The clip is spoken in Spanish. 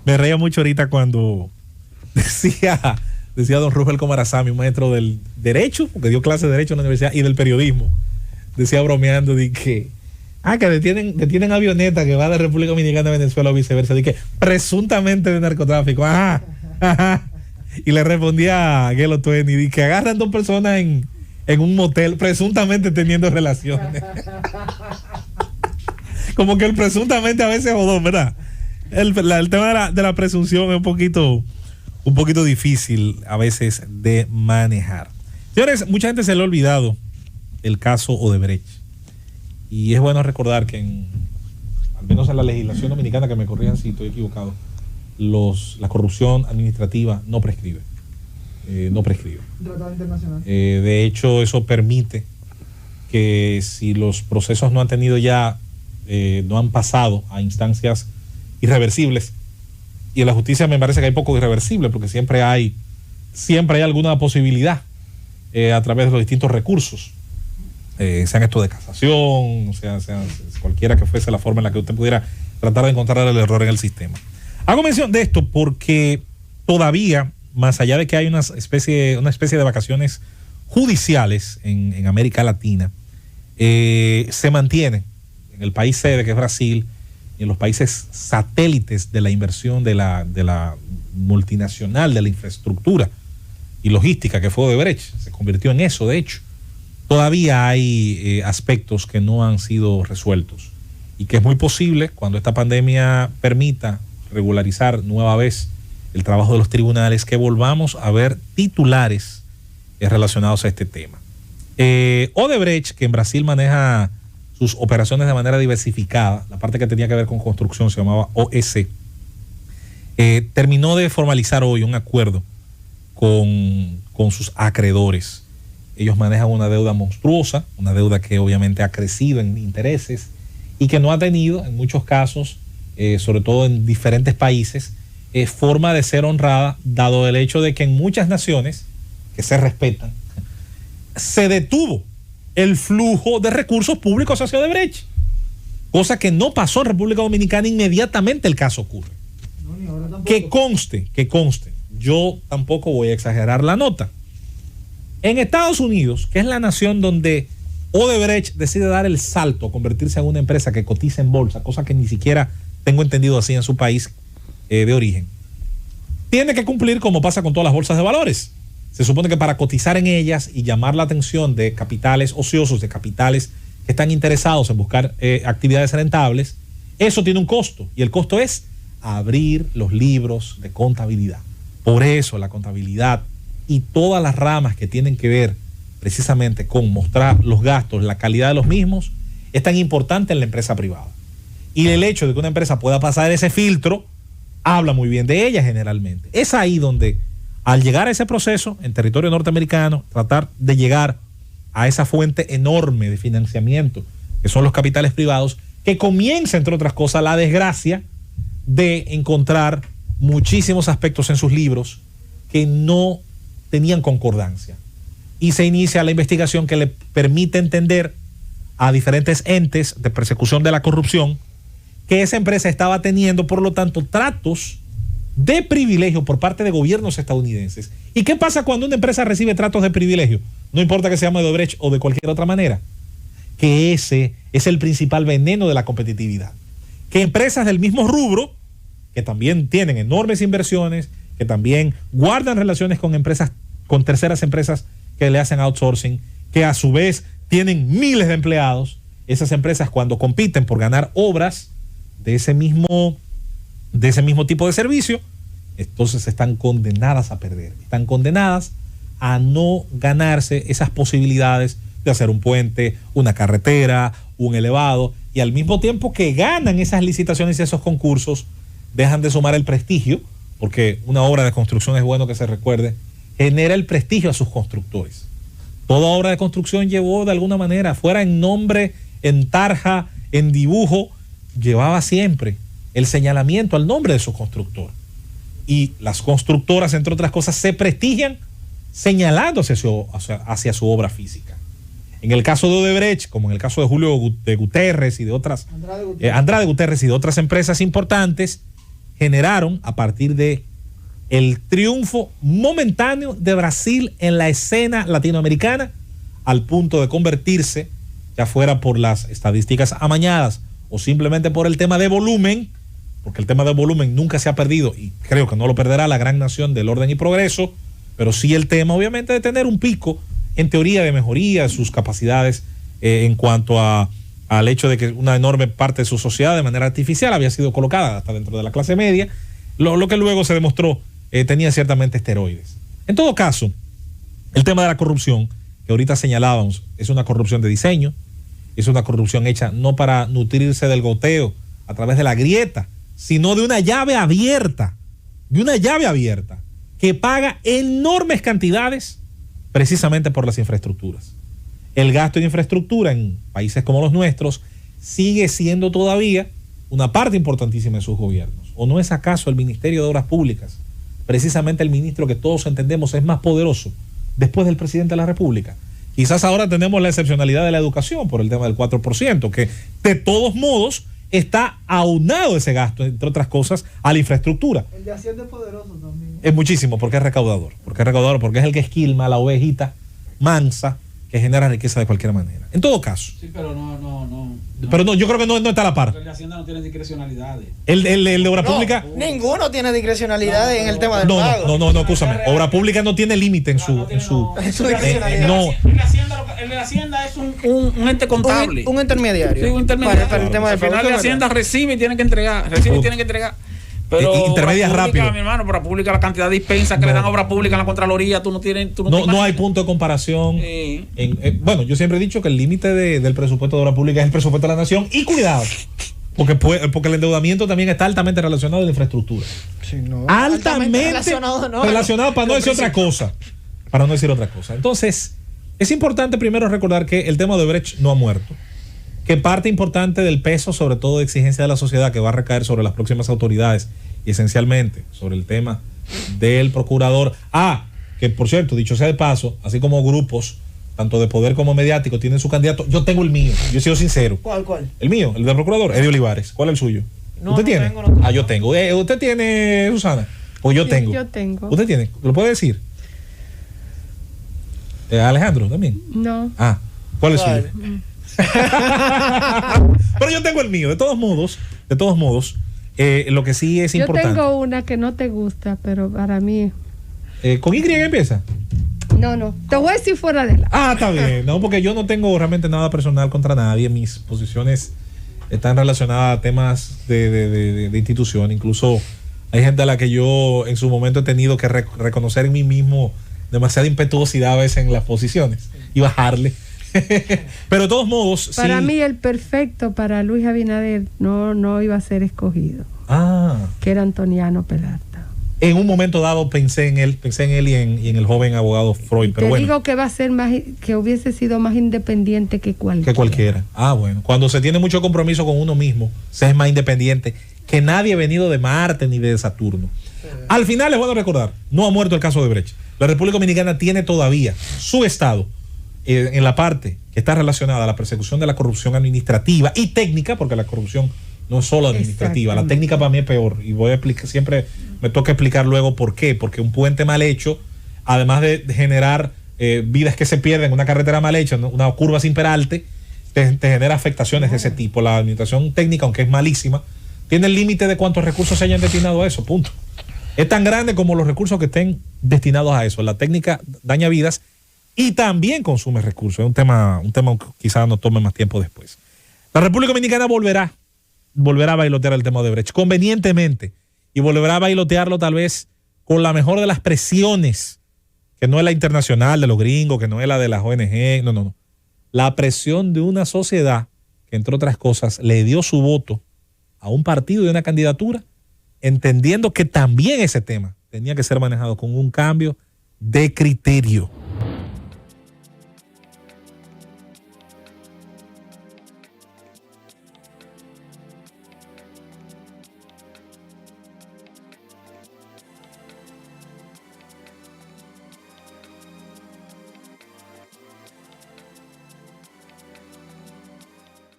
Me reía mucho ahorita cuando decía don Rubel Comarazami, un maestro del derecho, porque dio clase de derecho en la universidad, y del periodismo. Decía bromeando de que detienen avioneta que va de República Dominicana a Venezuela o viceversa, de que presuntamente de narcotráfico. Ajá, ajá. Y le respondía a Gelo Twain y que agarran 2 personas en un motel presuntamente teniendo relaciones. Como que el presuntamente a veces jodón, ¿verdad? El tema de la presunción es un poquito difícil a veces de manejar. Señores, mucha gente se le ha olvidado el caso Odebrecht. Y es bueno recordar que al menos en la legislación dominicana, que me corrijan si estoy equivocado, la corrupción administrativa no prescribe. No prescribe. Tratado internacional. De hecho, eso permite que si los procesos no han tenido ya, no han pasado a instancias irreversibles, y en la justicia me parece que hay poco irreversible, porque siempre hay alguna posibilidad a través de los distintos recursos, sean estos de casación, sean cualquiera que fuese la forma en la que usted pudiera tratar de encontrar el error en el sistema. Hago mención de esto porque todavía, más allá de que hay una especie de vacaciones judiciales en América Latina, se mantiene en el país sede, que es Brasil, y en los países satélites de la inversión de la multinacional, de la infraestructura y logística, que fue Odebrecht. Se convirtió en eso, de hecho. Todavía hay aspectos que no han sido resueltos y que es muy posible, cuando esta pandemia permita regularizar nueva vez el trabajo de los tribunales, que volvamos a ver titulares relacionados a este tema. Odebrecht, que en Brasil maneja sus operaciones de manera diversificada, la parte que tenía que ver con construcción se llamaba OEC, terminó de formalizar hoy un acuerdo con sus acreedores. Ellos manejan una deuda monstruosa, una deuda que obviamente ha crecido en intereses y que no ha tenido, en muchos casos, sobre todo en diferentes países, forma de ser honrada, dado el hecho de que en muchas naciones que se respetan, se detuvo el flujo de recursos públicos hacia Odebrecht, cosa que no pasó en República Dominicana. Inmediatamente el caso ocurre. No, que conste, yo tampoco voy a exagerar la nota. En Estados Unidos, que es la nación donde Odebrecht decide dar el salto, convertirse en una empresa que cotiza en bolsa, cosa que ni siquiera tengo entendido así en su país de origen, tiene que cumplir como pasa con todas las bolsas de valores. Se supone que para cotizar en ellas y llamar la atención de capitales ociosos, de capitales que están interesados en buscar actividades rentables, eso tiene un costo, y el costo es abrir los libros de contabilidad. Por eso la contabilidad y todas las ramas que tienen que ver precisamente con mostrar los gastos, la calidad de los mismos, es tan importante en la empresa privada. Y el hecho de que una empresa pueda pasar ese filtro habla muy bien de ella generalmente. Es ahí donde, al llegar a ese proceso en territorio norteamericano, tratar de llegar a esa fuente enorme de financiamiento que son los capitales privados, que comienza, entre otras cosas, la desgracia de encontrar muchísimos aspectos en sus libros que no tenían concordancia. Y se inicia la investigación que le permite entender a diferentes entes de persecución de la corrupción que esa empresa estaba teniendo, por lo tanto, tratos de privilegio por parte de gobiernos estadounidenses. ¿Y qué pasa cuando una empresa recibe tratos de privilegio? No importa que se llame Odebrecht o de cualquier otra manera. Que ese es el principal veneno de la competitividad. Que empresas del mismo rubro, que también tienen enormes inversiones, que también guardan relaciones con empresas, con terceras empresas que le hacen outsourcing, que a su vez tienen miles de empleados, esas empresas, cuando compiten por ganar obras de ese mismo tipo de servicio, entonces están condenadas a perder, están condenadas a no ganarse esas posibilidades de hacer un puente, una carretera, un elevado, y al mismo tiempo que ganan esas licitaciones y esos concursos, dejan de sumar el prestigio, porque una obra de construcción, es bueno que se recuerde, genera el prestigio a sus constructores. Toda obra de construcción llevó de alguna manera, fuera en nombre, en tarja, en dibujo, llevaba siempre el señalamiento al nombre de su constructor. Y las constructoras, entre otras cosas, se prestigian señalando hacia su obra física. En el caso de Odebrecht, como en el caso de Julio de Guterres y de otras, Andrade Guterres y de otras empresas importantes, generaron a partir de el triunfo momentáneo de Brasil en la escena latinoamericana, al punto de convertirse, ya fuera por las estadísticas amañadas o simplemente por el tema de volumen, porque el tema de volumen nunca se ha perdido y creo que no lo perderá la gran nación del orden y progreso, pero sí el tema obviamente de tener un pico en teoría de mejoría de sus capacidades en cuanto al hecho de que una enorme parte de su sociedad de manera artificial había sido colocada hasta dentro de la clase media, lo que luego se demostró tenía ciertamente esteroides. En todo caso, el tema de la corrupción que ahorita señalábamos es una corrupción de diseño, es una corrupción hecha no para nutrirse del goteo a través de la grieta, sino de una llave abierta, que paga enormes cantidades precisamente por las infraestructuras. El gasto en infraestructura en países como los nuestros sigue siendo todavía una parte importantísima de sus gobiernos. ¿O no es acaso el Ministerio de Obras Públicas, precisamente el ministro que todos entendemos es más poderoso después del presidente de la República? Quizás ahora tenemos la excepcionalidad de la educación por el tema del 4%, que de todos modos está aunado ese gasto, entre otras cosas, a la infraestructura. El de Hacienda es poderoso también. Es muchísimo, porque es recaudador. Porque es el que esquilma la ovejita mansa que genera riqueza de cualquier manera. En todo caso. Sí, pero no. Pero no, yo creo que no está a la par. El de Hacienda no tiene discrecionalidades. El de Obra Pública. Ninguno tiene discrecionalidad en el tema del pago. No, escúchame. Obra Pública no tiene límite en su discrecionalidad. no. El de Hacienda es un ente contable. Un intermediario. Sí, un intermediario. Para el tema del Al final pago. de Hacienda recibe y tiene que entregar. Pero intermedia rápido. Mi hermano, Obra Pública, la cantidad de dispensas que le dan a Obra Pública en la Contraloría, tú no tienes. No hay punto de comparación. Sí. Bueno, yo siempre he dicho que el límite del presupuesto de Obra Pública es el presupuesto de la nación. Y cuidado, porque el endeudamiento también está altamente relacionado a la infraestructura. Sí, no. Altamente relacionado para no decir otra cosa. Entonces, es importante primero recordar que el tema de Brecht no ha muerto, que parte importante del peso, sobre todo de exigencia de la sociedad, que va a recaer sobre las próximas autoridades y esencialmente sobre el tema del procurador. Que por cierto, dicho sea de paso, así como grupos, tanto de poder como mediático, tienen su candidato, yo tengo el mío, yo he sido sincero. ¿Cuál? El mío, el del procurador, Eddie Olivares. ¿Cuál es el suyo? No, ¿Usted no tiene? tengo, no tengo. Yo tengo. ¿Usted tiene, Susana? Pues yo tengo. Yo tengo. ¿Usted tiene? ¿Lo puede decir? Alejandro, también. No. ¿Cuál es suyo? Pero yo tengo el mío. De todos modos, lo que sí es importante. Yo tengo una que no te gusta, pero para mí. ¿Con Y empieza? No. Te voy a decir fuera de la. Está bien. No, porque yo no tengo realmente nada personal contra nadie. Mis posiciones están relacionadas a temas de institución. Incluso hay gente a la que yo en su momento he tenido que reconocer en mí mismo demasiada impetuosidad a veces en las posiciones y bajarle. Pero de todos modos, para mí el perfecto para Luis Abinader no iba a ser escogido. Que era Antoniano Peralta. En un momento dado pensé en él y en el joven abogado Freud, pero bueno. Digo que va a ser que hubiese sido más independiente que cualquiera. Bueno. Cuando se tiene mucho compromiso con uno mismo, se es más independiente que nadie venido de Marte ni de Saturno. Al final les voy a recordar, no ha muerto el caso de Brecht. La República Dominicana tiene todavía su estado en la parte que está relacionada a la persecución de la corrupción administrativa y técnica, porque la corrupción no es solo administrativa, la técnica para mí es peor, y voy a explicar, siempre me toca explicar luego por qué, porque un puente mal hecho, además de generar vidas que se pierden, una carretera mal hecha, una curva sin peralte, te genera afectaciones de ese tipo. La administración técnica, aunque es malísima, tiene el límite de cuántos recursos se hayan destinado a eso, punto. Es tan grande como los recursos que estén destinados a eso. La técnica daña vidas y también consume recursos. Es un tema que quizás nos tome más tiempo después. La República Dominicana volverá a bailotear el tema de Brecht convenientemente, y volverá a bailotearlo tal vez con la mejor de las presiones, que no es la internacional de los gringos, que no es la de las ONG, no. La presión de una sociedad que, entre otras cosas, le dio su voto a un partido y una candidatura, entendiendo que también ese tema tenía que ser manejado con un cambio de criterio.